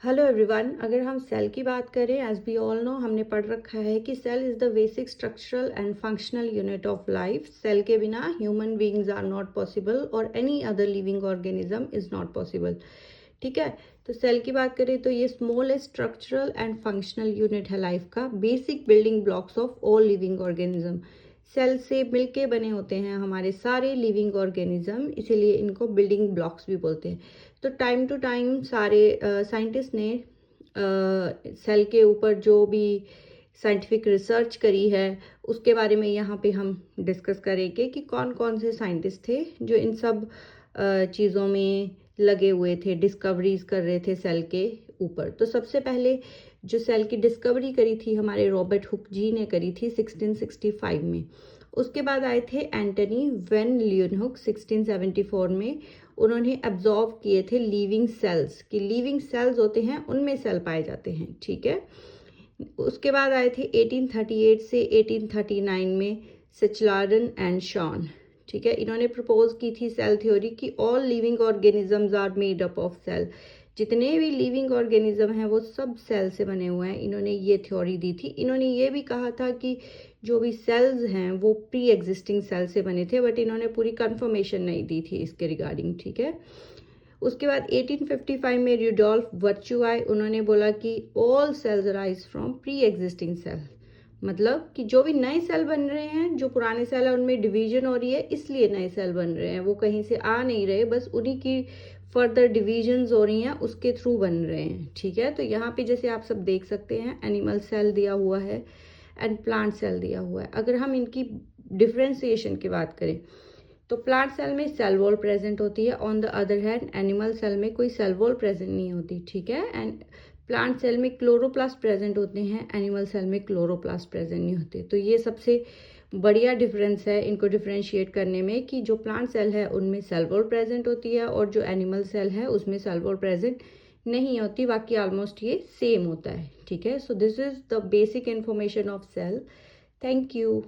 Hello everyone. अगर हम cell की बात करें, एज वी ऑल नो, हमने पढ़ रखा है कि cell is the basic structural and functional unit of life. Cell के बिना human beings are not possible और any other living organism is not possible. ठीक है, तो सेल की बात करें तो ये smallest structural and functional unit है लाइफ का, basic building blocks of all living organism. Cell से मिलके बने होते हैं हमारे सारे लिविंग ऑर्गेनिज्म, इसीलिए इनको बिल्डिंग ब्लॉक्स भी बोलते हैं। तो टाइम टू टाइम सारे साइंटिस्ट ने सेल के ऊपर जो भी साइंटिफिक रिसर्च करी है उसके बारे में यहाँ पे हम डिस्कस करेंगे कि कौन कौन से साइंटिस्ट थे जो इन सब चीज़ों में लगे हुए थे, डिस्कवरीज कर रहे थे सेल के ऊपर। तो सबसे पहले जो सेल की डिस्कवरी करी थी हमारे रॉबर्ट हुक जी ने करी थी 1665 में। उसके बाद आए थे एंटनी वेन लियनहुक 1674 में। उन्होंने एब्जॉर्व किए थे लिविंग सेल्स, कि लिविंग सेल्स होते हैं उनमें सेल पाए जाते हैं। ठीक है, उसके बाद आए थे 1838 से 1839 में सिचलार्डन एंड शॉन। ठीक है, इन्होंने प्रपोज की थी सेल थ्योरी कि all living organisms are made up of cell. जितने भी लिविंग ऑर्गेनिज्म हैं वो सब सेल से बने हुए हैं। इन्होंने ये थ्योरी दी थी। इन्होंने ये भी कहा था कि जो भी सेल्स हैं वो प्री एग्जिस्टिंग सेल से बने थे, बट इन्होंने पूरी कंफर्मेशन नहीं दी थी इसके रिगार्डिंग। ठीक है, उसके बाद 1855 में रूडोल्फ वर्च्यू आए। उन्होंने बोला कि all cells arise from pre existing cell, मतलब कि जो भी नए सेल बन रहे हैं, जो पुराने सेल है उनमें डिवीजन हो रही है इसलिए नए सेल बन रहे हैं, वो कहीं से आ नहीं रहे, बस उन्हीं की फर्दर डिविजन्स हो रही हैं उसके थ्रू बन रहे हैं। ठीक है, तो यहाँ पे जैसे आप सब देख सकते हैं एनिमल सेल दिया हुआ है एंड प्लांट सेल दिया हुआ है। अगर हम इनकी डिफ्रेंसिएशन की बात करें तो प्लांट सेल में सेल वॉल प्रेजेंट होती है, on the other hand animal cell में कोई सेल वॉल प्रेजेंट नहीं होती। ठीक है, एंड प्लांट सेल में क्लोरोप्लास्ट प्रेजेंट होते हैं, एनिमल सेल में क्लोरोप्लास्ट प्रेजेंट नहीं होते। तो ये सबसे बढ़िया डिफरेंस है इनको डिफ्रेंशिएट करने में, कि जो प्लांट सेल है उनमें सेल वॉल प्रेजेंट होती है और जो एनिमल सेल है उसमें सेल वॉल प्रेजेंट नहीं होती। बाकी ऑलमोस्ट ये सेम होता है। ठीक है, so this is the basic information of cell. Thank you.